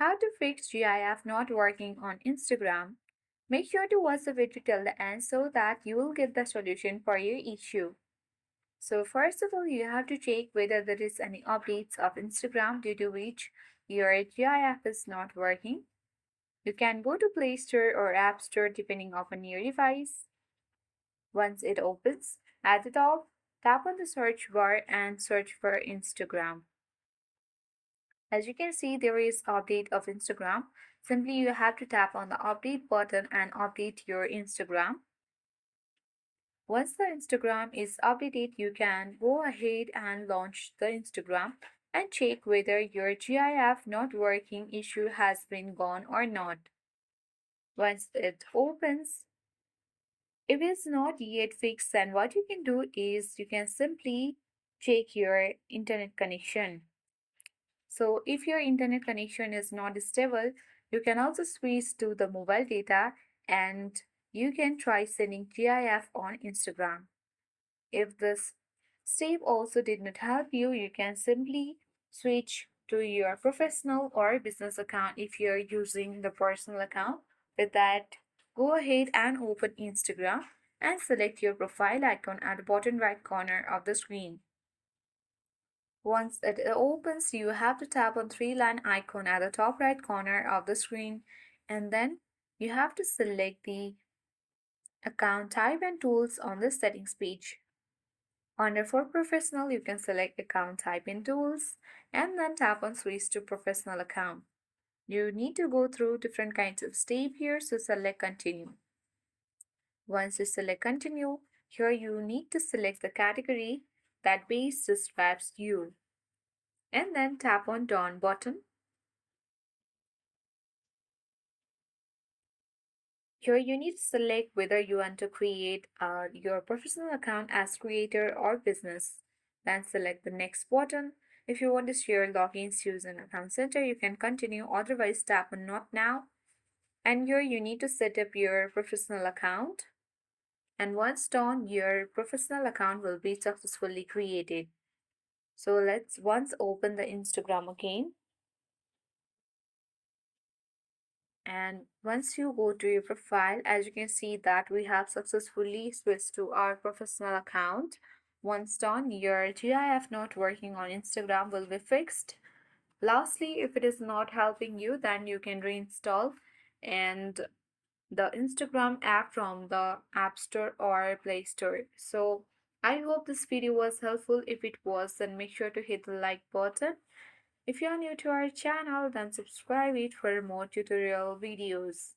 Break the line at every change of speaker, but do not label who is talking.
How to fix GIF not working on Instagram. Make sure to watch the video till the end so that you will get the solution for your issue. So first of all, you have to check whether there is any updates of Instagram due to which your GIF is not working. You can go to Play Store or App Store depending upon your device. Once it opens, at the top, tap on the search bar and search for Instagram. As you can see, there is update of Instagram. Simply you have to tap on the update button and update your Instagram. Once the Instagram is updated, you can go ahead and launch the Instagram and check whether your GIF not working issue has been gone or not. Once it opens, if it's not yet fixed, then what you can do is you can simply check your internet connection. So if your internet connection is not stable, you can also switch to the mobile data and you can try sending GIF on Instagram. If this step also did not help you, you can simply switch to your professional or business account if you're using the personal account. With that, go ahead and open Instagram and select your profile icon at the bottom right corner of the screen. Once it opens, you have to tap on three-line icon at the top right corner of the screen, and then you have to select the account type and tools on the settings page. Under For Professional, you can select Account Type and Tools and then tap on Switch to Professional Account. You need to go through different kinds of steps here, so select Continue. Once you select Continue, here you need to select the category that best describes you and then tap on Done button. Here you need to select whether you want to create your professional account as creator or business. Then select the next button. If you want to share logins using Account Center, you can continue, otherwise tap on Not Now. And here you need to set up your professional account. And once done, your professional account will be successfully created. So let's once open the Instagram again. And once you go to your profile, as you can see that we have successfully switched to our professional account. Once done, your GIF not working on Instagram will be fixed. Lastly, if it is not helping you, then you can reinstall and the Instagram app from the App Store or Play Store. So I hope this video was helpful. If it was, then make sure to hit the like button. If you are new to our channel, then subscribe it for more tutorial videos.